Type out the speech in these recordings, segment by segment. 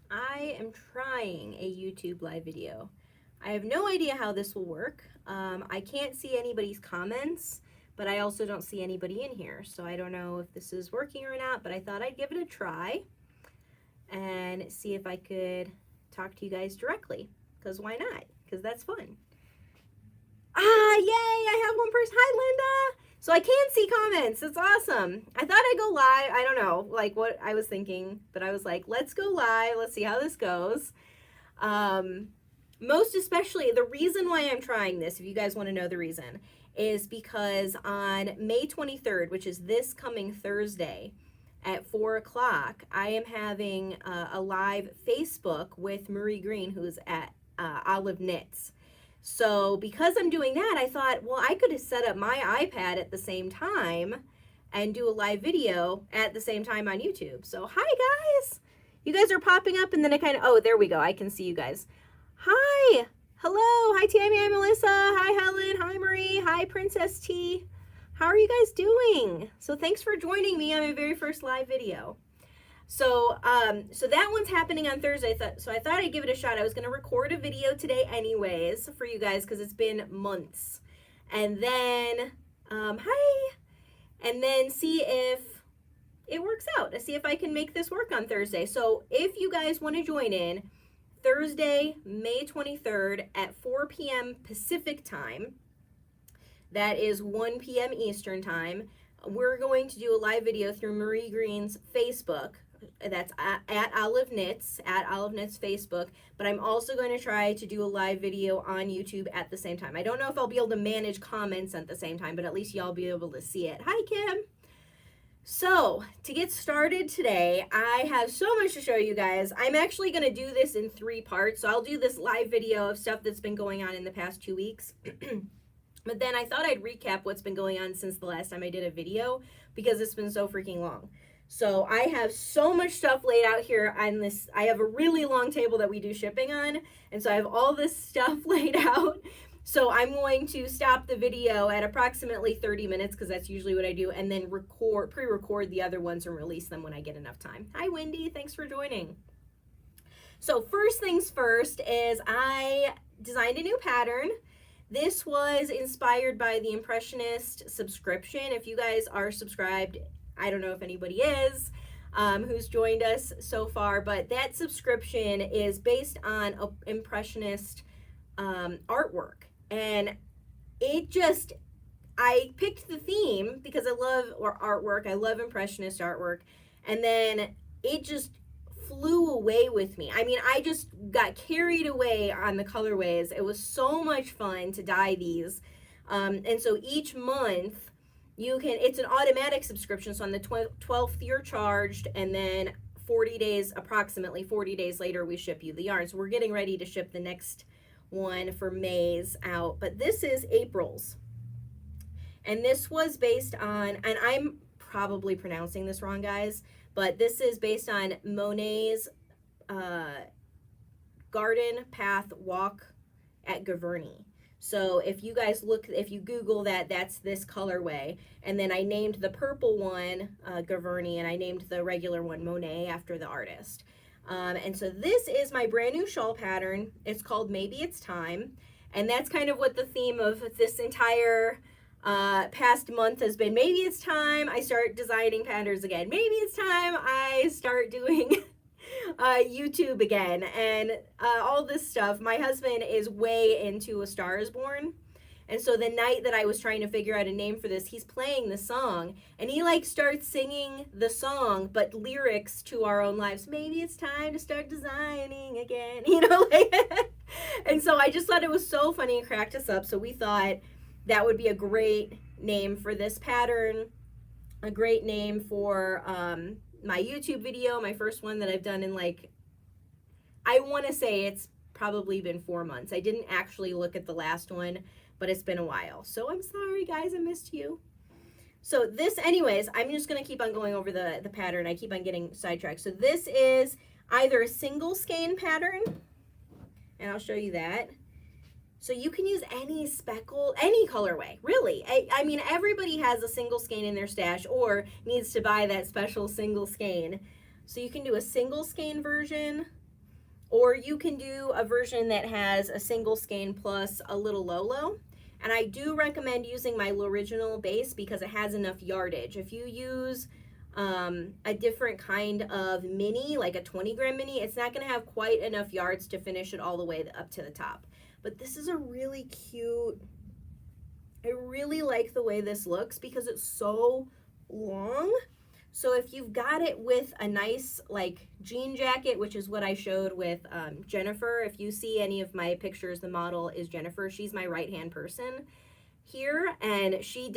I am trying a YouTube live video. I have no idea how this will work. I can't see anybody's comments, but I also don't see anybody in here, so I don't know if this is working or not, but I thought I'd give it a try and see if I could talk to you guys directly, because why not? Because that's fun. Yay, I have one person. Hi, Linda. So I can see comments. It's awesome. I thought I'd go live. I don't know, like what I was thinking, but I was like, let's go live. Let's see how this goes. Most especially, the reason why I'm trying this, if you guys want to know the reason, is because on May 23rd, which is this coming Thursday at 4 o'clock, I am having a live Facebook with Marie Green, who's at Olive Knits. So because I'm doing that, I thought, well, I could have set up my iPad at the same time and do a live video at the same time on YouTube. So hi guys, you guys are popping up, and then I kind of, oh, there we go. I can see you guys. Hi, hello, hi Tammy, hi Melissa, hi Helen, hi Marie, hi Princess T. How are you guys doing? So thanks for joining me on my very first live video. So that one's happening on Thursday. So I thought I'd give it a shot. I was going to record a video today anyways for you guys because it's been months. And then, hi. And then see if it works out. To see if I can make this work on Thursday. So if you guys want to join in, Thursday, May 23rd at 4 p.m. Pacific time. That is 1 p.m. Eastern time. We're going to do a live video through Marie Green's Facebook. That's at Olive Knits Facebook, but I'm also going to try to do a live video on YouTube at the same time. I don't know if I'll be able to manage comments at the same time, but at least y'all be able to see it. Hi, Kim. So to get started today, I have so much to show you guys. I'm actually going to do this in 3 parts. So I'll do this live video of stuff that's been going on in the past 2 weeks. But then I thought I'd recap what's been going on since the last time I did a video because it's been so freaking long. So I have so much stuff laid out here on this. I have a really long table that we do shipping on. And so I have all this stuff laid out. So I'm going to stop the video at approximately 30 minutes because that's usually what I do. And then pre-record the other ones and release them when I get enough time. Hi, Wendy. Thanks for joining. So first things first is I designed a new pattern. This was inspired by the Impressionist subscription. If you guys are subscribed, I don't know if anybody is who's joined us so far, but that subscription is based on Impressionist artwork. And I picked the theme because I love artwork. I love Impressionist artwork. And then it just flew away with me. I mean, I just got carried away on the colorways. It was so much fun to dye these. And so each month, it's an automatic subscription, so on the 12th you're charged, and then approximately 40 days later, we ship you the yarn. So we're getting ready to ship the next one for May's out, but this is April's. And this was based on, and I'm probably pronouncing this wrong, guys, but this is based on Monet's Garden Path Walk at Giverny. So if you guys if you Google that, that's this colorway. And then I named the purple one Giverny, and I named the regular one Monet after the artist. And so this is my brand new shawl pattern. It's called Maybe It's Time. And that's kind of what the theme of this entire past month has been. Maybe it's time I start designing patterns again. Maybe it's time I start doing YouTube again, and all this stuff. My husband is way into A Star Is Born, and so the night that I was trying to figure out a name for this, he's playing the song, and he like starts singing the song but lyrics to Our Own Lives. Maybe it's time to start designing again, like and so I just thought it was so funny and cracked us up. So we thought that would be a great name for this pattern, a great name for my YouTube video, my first one that I've done in I want to say it's probably been 4 months. I didn't actually look at the last one, but it's been a while. So I'm sorry, guys, I missed you. So this, anyways, I'm just going to keep on going over the pattern. I keep on getting sidetracked. So this is either a single skein pattern, and I'll show you that. So you can use any speckle, any colorway, really. I mean, everybody has a single skein in their stash or needs to buy that special single skein. So you can do a single skein version, Or you can do a version that has a single skein plus a little low. And I do recommend using my original base because it has enough yardage. If you use a different kind of mini, like a 20-gram mini, it's not going to have quite enough yards to finish it all the way up to the top. But this is a really cute, I really like the way this looks because it's so long. So if you've got it with a nice like jean jacket, which is what I showed with Jennifer, if you see any of my pictures, the model is Jennifer. She's my right-hand person here, and she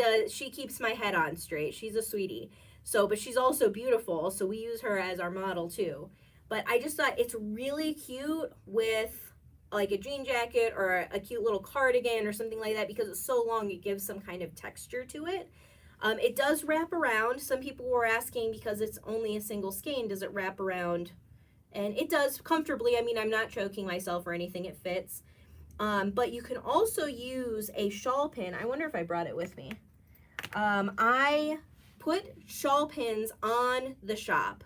keeps my head on straight. She's a sweetie. So, but she's also beautiful, so we use her as our model too. But I just thought it's really cute with like a jean jacket or a cute little cardigan or something like that because it's so long, it gives some kind of texture to it. It does wrap around. Some people were asking because it's only a single skein, does it wrap around? And it does comfortably. I mean, I'm not choking myself or anything, it fits. But you can also use a shawl pin. I wonder if I brought it with me. I put shawl pins on the shop,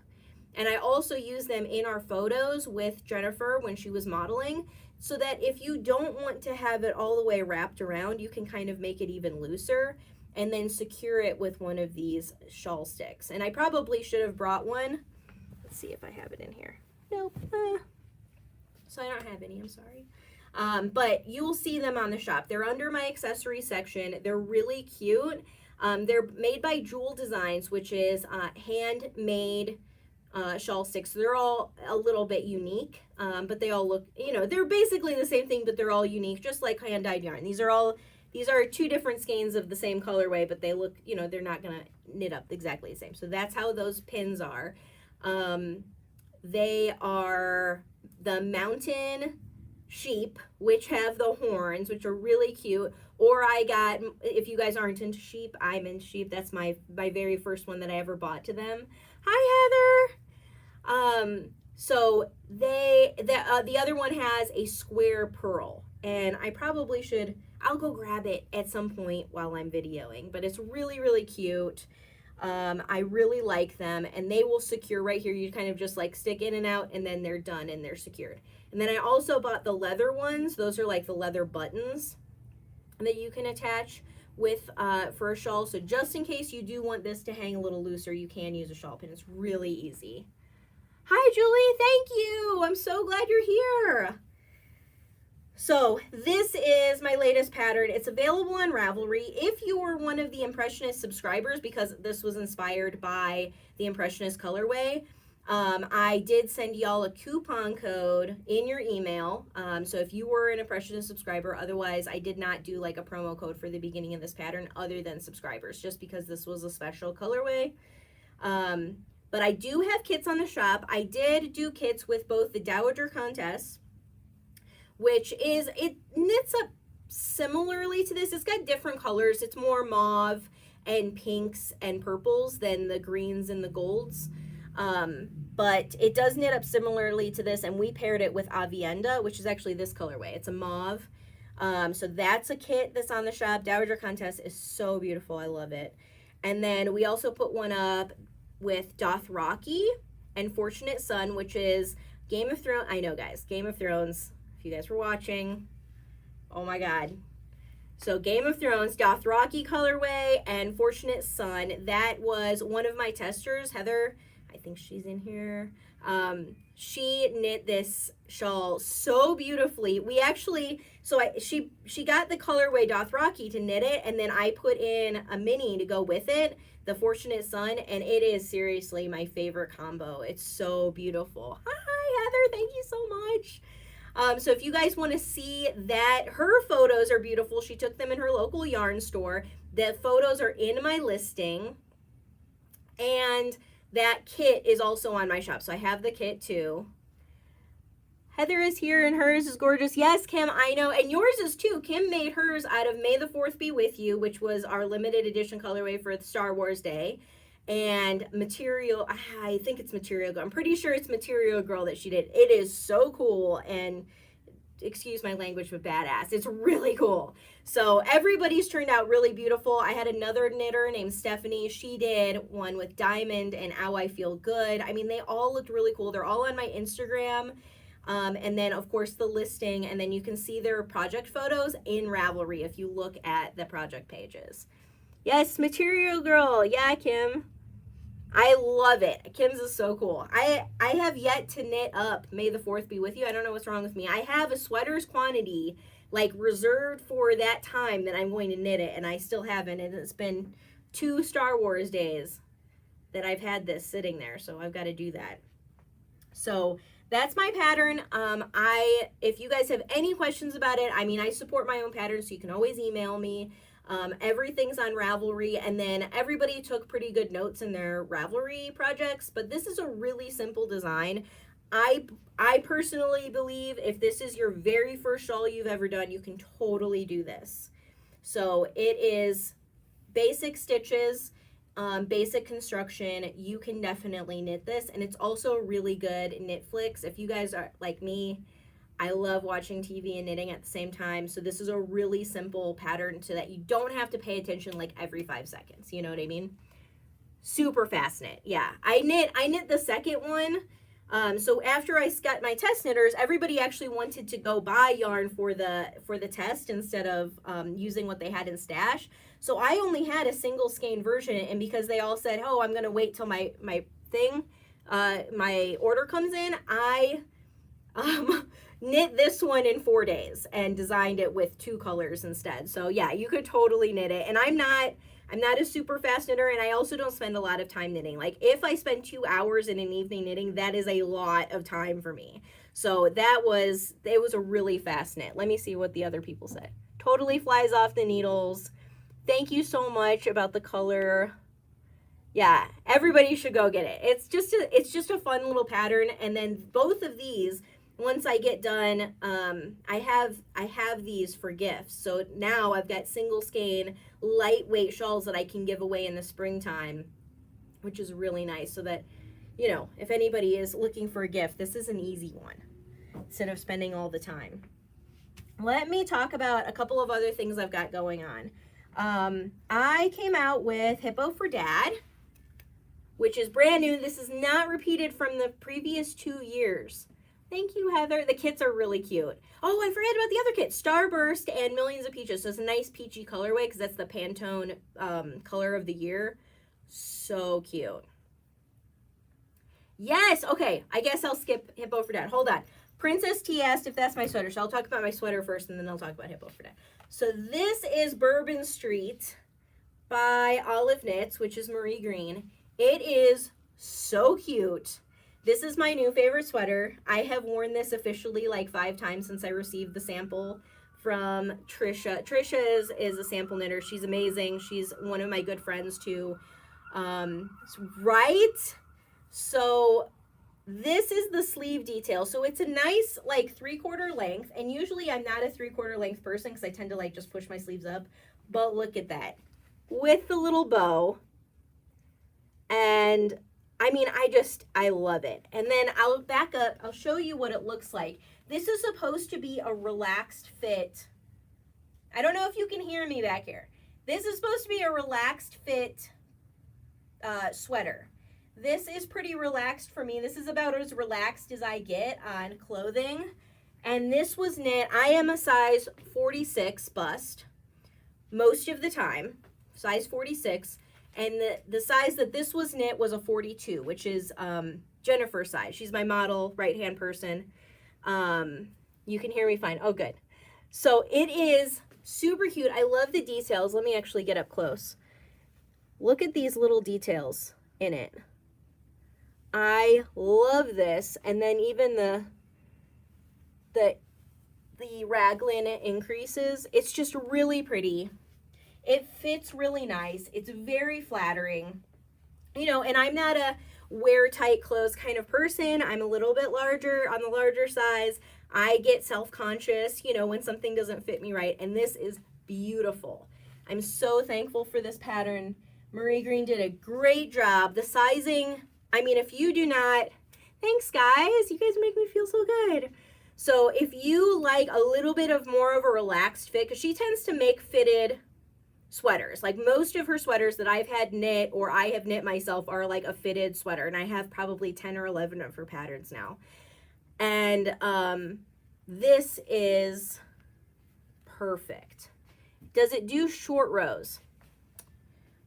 and I also use them in our photos with Jennifer when she was modeling, so that if you don't want to have it all the way wrapped around, you can kind of make it even looser and then secure it with one of these shawl sticks. And I probably should have brought one. Let's see if I have it in here. Nope. So I don't have any, I'm sorry. But you will see them on the shop. They're under my accessory section. They're really cute. They're made by Jewel Designs, which is handmade shawl sticks. So they're all a little bit unique, but they all look, you know, they're basically the same thing, but they're all unique, just like hand-dyed yarn. These are two different skeins of the same colorway, but they look, you know, they're not gonna knit up exactly the same. So that's how those pins are. They are the mountain sheep, which have the horns, which are really cute. Or I got, if you guys aren't into sheep, I'm into sheep. That's my very first one that I ever bought to them. Hi, Heather. So the other one has a square pearl, and I probably should, I'll go grab it at some point while I'm videoing, but it's really, really cute. I really like them, and they will secure right here. You kind of just like stick in and out, and then they're done and they're secured. And then I also bought the leather ones. Those are like the leather buttons that you can attach with for a shawl. So just in case you do want this to hang a little looser, you can use a shawl pin. It's really easy. Hi, Julie. Thank you. I'm so glad you're here. So this is my latest pattern. It's available on Ravelry. If you were one of the Impressionist subscribers, because this was inspired by the Impressionist colorway, I did send y'all a coupon code in your email. So if you were an Impressionist subscriber, otherwise I did not do like a promo code for the beginning of this pattern other than subscribers, just because this was a special colorway. But I do have kits on the shop. I did do kits with both the Dowager Contest, which is, it knits up similarly to this. It's got different colors. It's more mauve and pinks and purples than the greens and the golds. But it does knit up similarly to this, and we paired it with Avienda, which is actually this colorway. It's a mauve. So that's a kit that's on the shop. Dowager Contest is so beautiful. I love it. And then we also put one up with Dothraki and Fortunate Son, which is Game of Thrones. I know, guys, Game of Thrones. If you guys were watching, oh my God. So Game of Thrones, Dothraki colorway, and Fortunate Son. That was one of my testers, Heather. I think she's in here. She knit this shawl so beautifully. We actually, she got the colorway Dothraki to knit it, and then I put in a mini to go with it, the Fortunate Son, and it is seriously my favorite combo. It's so beautiful. Hi, Heather. Thank you so much. So if you guys want to see that, her photos are beautiful. She took them in her local yarn store. The photos are in my listing, and that kit is also on my shop. So I have the kit too. Heather is here and hers is gorgeous. Yes, Kim, I know. And yours is too. Kim made hers out of May the 4th Be With You, which was our limited edition colorway for the Star Wars Day. And Material, I think it's Material Girl. I'm pretty sure it's Material Girl that she did. It is so cool, and excuse my language, but badass. It's really cool. So everybody's turned out really beautiful. I had another knitter named Stephanie. She did one with Diamond and Ow I Feel Good. I mean, they all looked really cool. They're all on my Instagram. And then, of course, the listing, and then you can see their project photos in Ravelry if you look at the project pages. Yes, Material Girl. Yeah, Kim. I love it. Kim's is so cool. I have yet to knit up May the 4th be with you. I don't know what's wrong with me. I have a sweaters quantity like reserved for that time that I'm going to knit it, and I still haven't. And it's been 2 Star Wars days that I've had this sitting there, so I've got to do that. So that's my pattern. If you guys have any questions about it, I mean, I support my own pattern, so you can always email me. Everything's on Ravelry, and then everybody took pretty good notes in their Ravelry projects, but this is a really simple design. I personally believe if this is your very first shawl you've ever done, you can totally do this. So it is basic stitches, basic construction. You can definitely knit this, and it's also really good knit flicks. If you guys are like me, I love watching TV and knitting at the same time, so this is a really simple pattern so that you don't have to pay attention like every 5 seconds. You know what I mean? Super fast knit. Yeah, I knit the second one. So after I got my test knitters, everybody actually wanted to go buy yarn for the test instead of using what they had in stash. So I only had a single skein version, and because they all said, "Oh, I'm gonna wait till my order comes in," I knit this one in 4 days and designed it with 2 colors instead. So yeah, you could totally knit it. And I'm not a super fast knitter, and I also don't spend a lot of time knitting. Like if I spend 2 hours in an evening knitting, that is a lot of time for me. So it was a really fast knit. Let me see what the other people said. Totally flies off the needles. Thank you so much about the color. Yeah, everybody should go get it. It's just a fun little pattern. And then both of these, once I get done, I have these for gifts. So now I've got single skein, lightweight shawls that I can give away in the springtime, which is really nice. So that, you know, if anybody is looking for a gift, this is an easy one instead of spending all the time. Let me talk about a couple of other things I've got going on. I came out with Hippo for Dad, which is brand new. This is not repeated from the previous 2 years. Thank you, Heather. The kits are really cute. Oh, I forgot about the other kit, Starburst and Millions of Peaches. So it's a nice peachy colorway because that's the Pantone color of the year. So cute. Yes, okay. I guess I'll skip Hippo for Dad. Hold on. Princess T asked if that's my sweater. So I'll talk about my sweater first, and then I'll talk about Hippo for Dad. So this is Bourbon Street by Olive Knits, which is Marie Green. It is so cute. This is my new favorite sweater. I have worn this officially like 5 times since I received the sample from Trisha. Trisha is a sample knitter. She's amazing. She's one of my good friends too. Right? So this is the sleeve detail. So it's a nice like 3/4 length. And usually I'm not a 3/4 length person because I tend to like just push my sleeves up. But look at that. With the little bow. And I mean, I love it. And then I'll back up. I'll show you what it looks like. This is supposed to be a relaxed fit. I don't know if you can hear me back here. This is supposed to be a relaxed fit sweater. This is pretty relaxed for me. This is about as relaxed as I get on clothing. And this was knit. I am a size 46 bust most of the time, size 46. And the size that this was knit was a 42, which is Jennifer's size. She's my model, right-hand person. You can hear me fine. Oh, good. So it is super cute. I love the details. Let me actually get up close. Look at these little details in it. I love this. And then even the raglan increases. It's just really pretty. It fits really nice. It's very flattering. You know, and I'm not a wear tight clothes kind of person. I'm a little bit larger, on the larger size. I get self-conscious, you know, when something doesn't fit me right. And this is beautiful. I'm so thankful for this pattern. Marie Green did a great job. The sizing, I mean, if you do not, thanks guys. You guys make me feel so good. So if you like a little bit of more of a relaxed fit, because she tends to make fitted sweaters. Like most of her sweaters that I've had knit or I have knit myself are like a fitted sweater, and I have probably 10 or 11 of her patterns now. And this is perfect. Does it do short rows?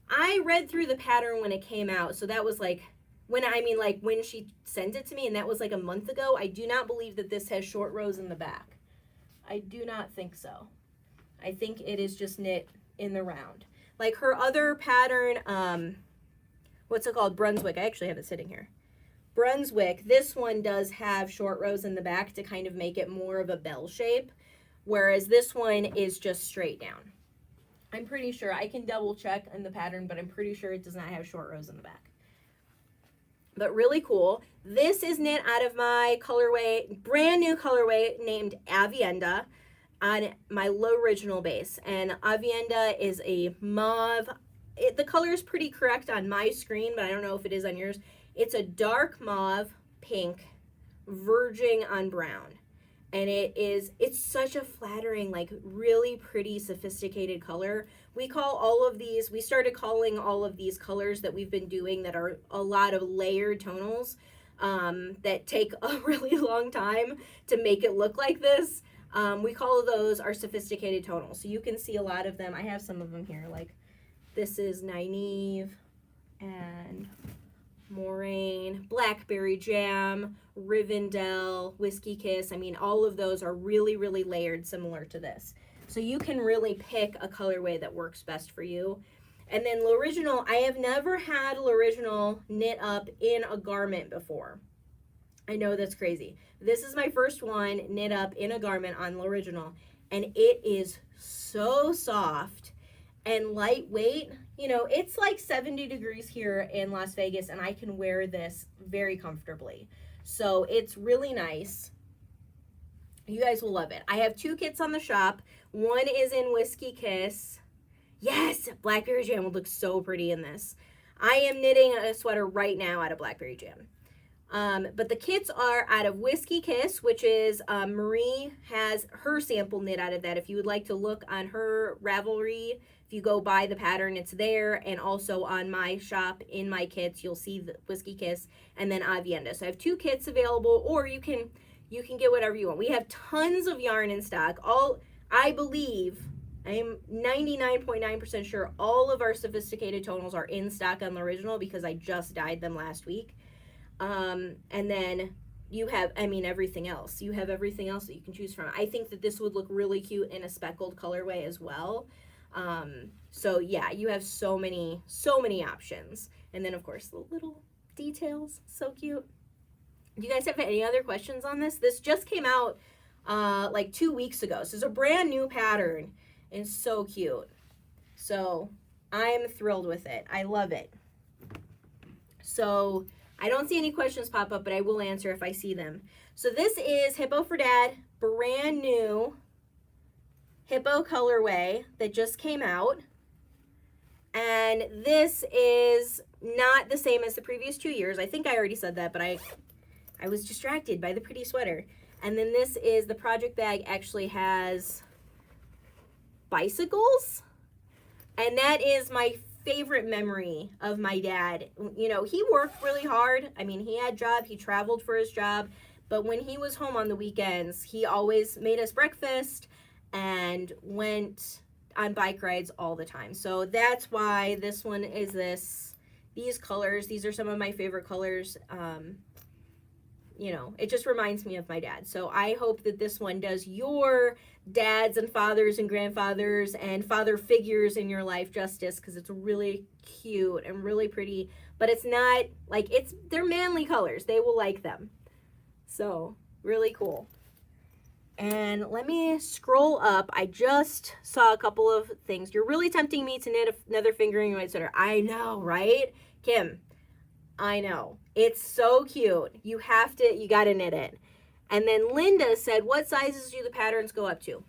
I read through the pattern when it came out, so that was like when she sent it to me, and that was like a month ago. I do not believe that this has short rows in the back. I do not think so. I think it is just knit in the round. Like her other pattern, what's it called? Brunswick. I actually have it sitting here. Brunswick, this one does have short rows in the back to kind of make it more of a bell shape, whereas this one is just straight down. I'm pretty sure, I can double check in the pattern, but I'm pretty sure it does not have short rows in the back. But really cool. This is knit out of my colorway, brand new colorway named Avienda on my L'Original base. And Avienda is a mauve. The color is pretty correct on my screen, but I don't know if it is on yours. It's a dark mauve pink verging on brown. And it's such a flattering, like really pretty, sophisticated color. We started calling all of these colors that we've been doing that are a lot of layered tonals that take a really long time to make it look like this. We call those our sophisticated tonals. So you can see a lot of them. I have some of them here. Like this is Nynaeve and Moraine, Blackberry Jam, Rivendell, Whiskey Kiss. I mean, all of those are really, really layered, similar to this. So you can really pick a colorway that works best for you. And then L'Original, I have never had L'Original knit up in a garment before. I know that's crazy. This is my first one knit up in a garment on L'Original, and it is so soft and lightweight. You know, it's like 70 degrees here in Las Vegas, and I can wear this very comfortably. So it's really nice. You guys will love it. I have 2 kits on the shop. One is in Whiskey Kiss. Yes, Blackberry Jam would look so pretty in this. I am knitting a sweater right now out of Blackberry Jam. But the kits are out of Whiskey Kiss, which is Marie has her sample knit out of that. If you would like to look on her Ravelry, if you go buy the pattern, it's there. And also on my shop in my kits, you'll see the Whiskey Kiss and then Avienda. So I have 2 kits available, or you can get whatever you want. We have tons of yarn in stock. I believe, I am 99.9% sure all of our sophisticated tonals are in stock on L'Original because I just dyed them last week. And then you have, everything else. You have everything else that you can choose from. I think that this would look really cute in a speckled colorway as well. So yeah, you have so many options. And then of course the little details, so cute. Do you guys have any other questions on this? This just came out like 2 weeks ago. So it's a brand new pattern and so cute. So I'm thrilled with it. I love it. So I don't see any questions pop up, but I will answer if I see them. So this is Hippo for Dad, brand new Hippo colorway that just came out. And this is not the same as the previous 2 years. I think I already said that, but I was distracted by the pretty sweater. And then this is, the project bag actually has bicycles. And that is my favorite memory of my dad. You know, he worked really hard. I mean, he had a job, he traveled for his job. But when he was home on the weekends, he always made us breakfast and went on bike rides all the time. So that's why this one is these colors. These are some of my favorite colors. You know, it just reminds me of my dad. So I hope that this one does your dads and fathers and grandfathers and father figures in your life justice, because it's really cute and really pretty. But it's not like, they're manly colors. They will like them. So really cool. And let me scroll up. I just saw a couple of things. You're really tempting me to knit another fingering weight sweater. I know, right? Kim, I know. It's so cute. You gotta knit it. And then Linda said, what sizes do the patterns go up to?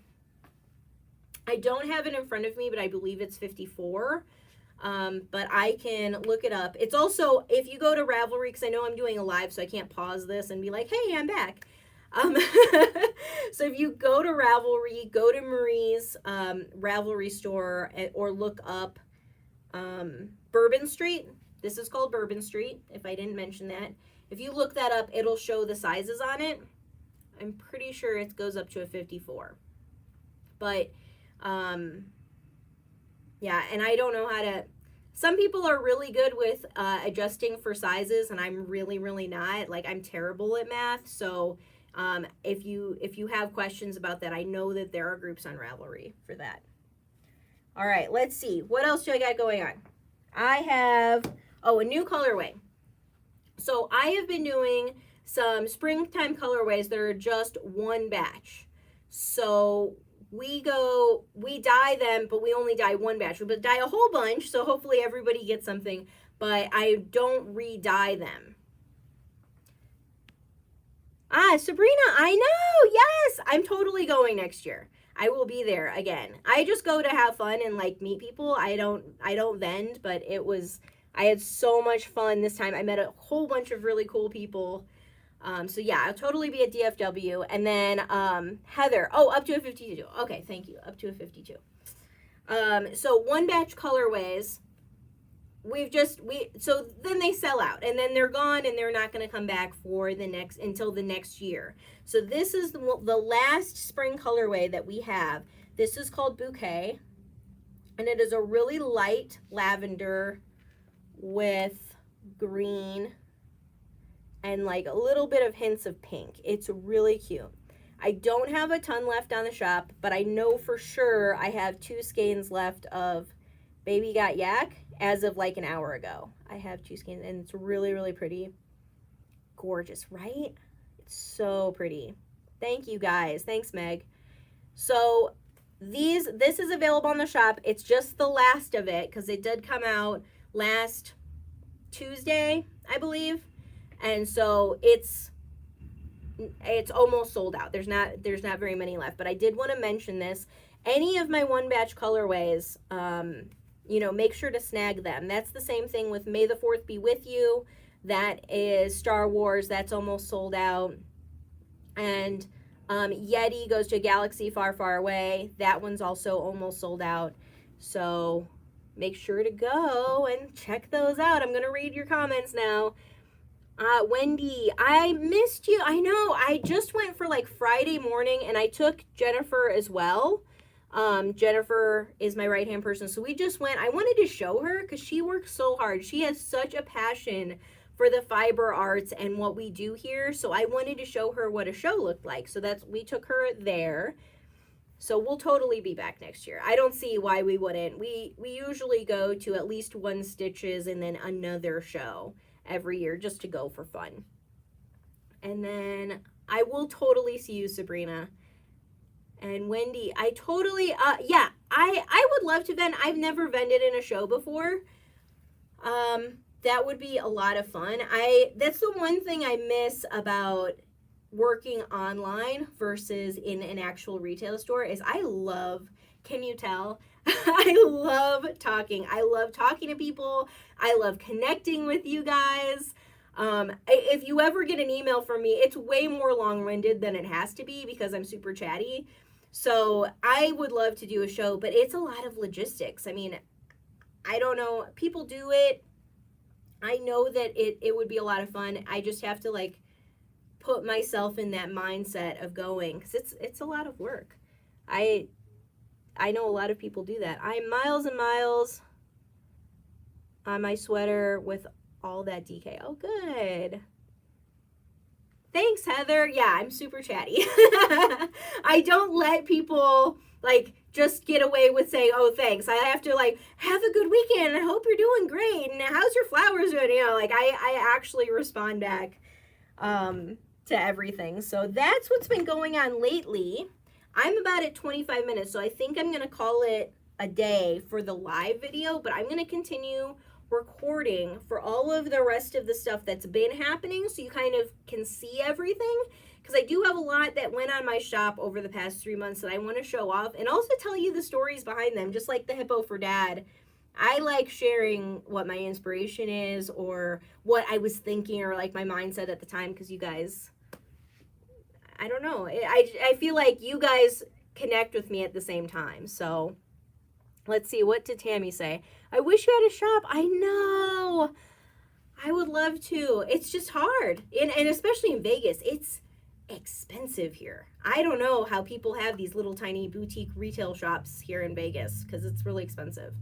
I don't have it in front of me, but I believe it's 54. But I can look it up. It's also, if you go to Ravelry, because I know I'm doing a live, so I can't pause this and be like, hey, I'm back. So if you go to Ravelry, go to Marie's Ravelry store, or look up Bourbon Street. This is called Bourbon Street, if I didn't mention that. If you look that up, it'll show the sizes on it. I'm pretty sure it goes up to a 54. But, yeah, and I don't know how to... Some people are really good with adjusting for sizes, and I'm really, really not. Like, I'm terrible at math, so if you have questions about that, I know that there are groups on Ravelry for that. All right, let's see. What else do I got going on? I have, a new colorway. So I have been doing some springtime colorways that are just one batch. So we dye them, but we only dye one batch. We dye a whole bunch, so hopefully everybody gets something, but I don't re-dye them. Sabrina, I know, yes, I'm totally going next year. I will be there again. I just go to have fun and like meet people. I don't vend, but I had so much fun this time. I met a whole bunch of really cool people. So yeah, I'll totally be at DFW. And then Heather, up to a 52. Okay, thank you. Up to a 52. So one batch colorways. So then they sell out and then they're gone and they're not going to come back until the next year. So this is the last spring colorway that we have. This is called Bouquet, and it is a really light lavender with green and like a little bit of hints of pink. It's really cute. I don't have a ton left on the shop, but I know for sure I have 2 skeins left of Baby Got Yak as of like an hour ago. I have 2 skeins and it's really, really pretty. Gorgeous, right? It's so pretty. Thank you guys. Thanks, Meg. So this is available on the shop. It's just the last of it because it did come out last Tuesday, I believe. And so it's almost sold out. There's not very many left, but I did want to mention this. Any of my one batch colorways, make sure to snag them. That's the same thing with May the 4th Be With You. That is Star Wars. That's almost sold out. And Yeti Goes to a Galaxy Far, Far Away. That one's also almost sold out. So make sure to go and check those out. I'm going to read your comments now. Wendy, I missed you. I know. I just went for like Friday morning and I took Jennifer as well. Jennifer is my right-hand person. So we just went. I wanted to show her because she works so hard. She has such a passion for the fiber arts and what we do here. So I wanted to show her what a show looked like. So we took her there. So we'll totally be back next year. I don't see why we wouldn't. We usually go to at least one Stitches and then another show every year just to go for fun. And then I will totally see you, Sabrina. And Wendy, I totally, I would love to vend. I've never vended in a show before. That would be a lot of fun. That's the one thing I miss about working online versus in an actual retail store is I love, can you tell? I love talking. I love talking to people. I love connecting with you guys. If you ever get an email from me, it's way more long-winded than it has to be because I'm super chatty. So I would love to do a show, but it's a lot of logistics. I mean, I don't know. People do it. I know that it would be a lot of fun. I just have to like put myself in that mindset of going because it's a lot of work. I know a lot of people do that. I'm miles and miles on my sweater with all that DK. Oh, good. Thanks, Heather. Yeah, I'm super chatty. I don't let people like just get away with saying, oh, thanks. I have to like, have a good weekend. I hope you're doing great. And how's your flowers doing? I actually respond back to everything. So that's what's been going on lately. I'm about at 25 minutes, so I think I'm going to call it a day for the live video, but I'm going to continue recording for all of the rest of the stuff that's been happening so you kind of can see everything, because I do have a lot that went on my shop over the past 3 months that I want to show off and also tell you the stories behind them, just like the Hippo for Dad. I like sharing what my inspiration is or what I was thinking or like my mindset at the time, because you guys... I don't know. I feel like you guys connect with me at the same time. So let's see. What did Tammy say? I wish you had a shop. I know. I would love to. It's just hard. And especially in Vegas. expensive here. I don't know how people have these little tiny boutique retail shops here in Vegas because it's really expensive.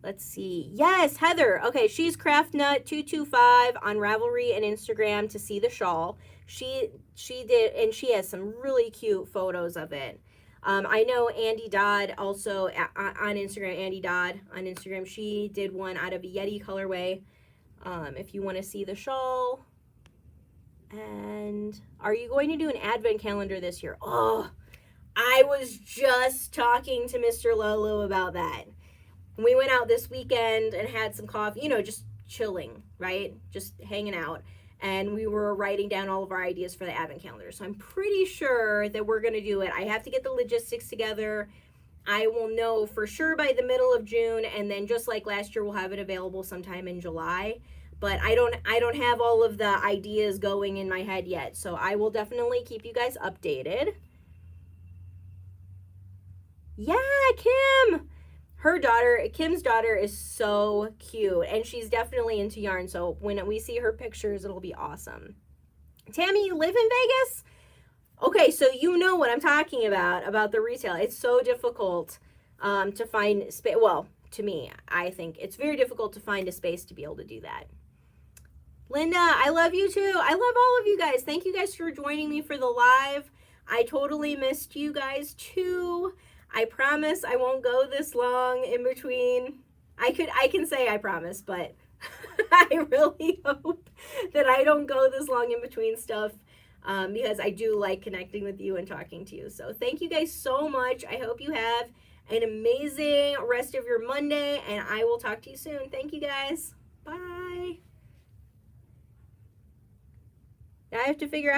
Let's see. Yes, Heather. Okay, she's craftnut225 on Ravelry and Instagram to see the shawl. She did, and she has some really cute photos of it. I know Andy Dodd also on Instagram. Andy Dodd on Instagram. She did one out of a Yeti colorway. If you want to see the shawl. And are you going to do an advent calendar this year? Oh, I was just talking to Mr. Lolo about that. We went out this weekend and had some coffee, you know, just chilling, right? Just hanging out. And we were writing down all of our ideas for the advent calendar. So I'm pretty sure that we're going to do it. I have to get the logistics together. I will know for sure by the middle of June. And then just like last year, we'll have it available sometime in July. But I don't have all of the ideas going in my head yet. So I will definitely keep you guys updated. Yeah, Kim. Kim's daughter is so cute, and she's definitely into yarn, so when we see her pictures, it'll be awesome. Tammy, you live in Vegas? Okay, so you know what I'm talking about the retail. It's so difficult to find space. Well, to me, I think it's very difficult to find a space to be able to do that. Linda, I love you too. I love all of you guys. Thank you guys for joining me for the live. I totally missed you guys too. I promise I won't go this long in between. I can say I promise, but I really hope that I don't go this long in between stuff because I do like connecting with you and talking to you. So thank you guys so much. I hope you have an amazing rest of your Monday, and I will talk to you soon. Thank you guys. Bye. Now I have to figure out how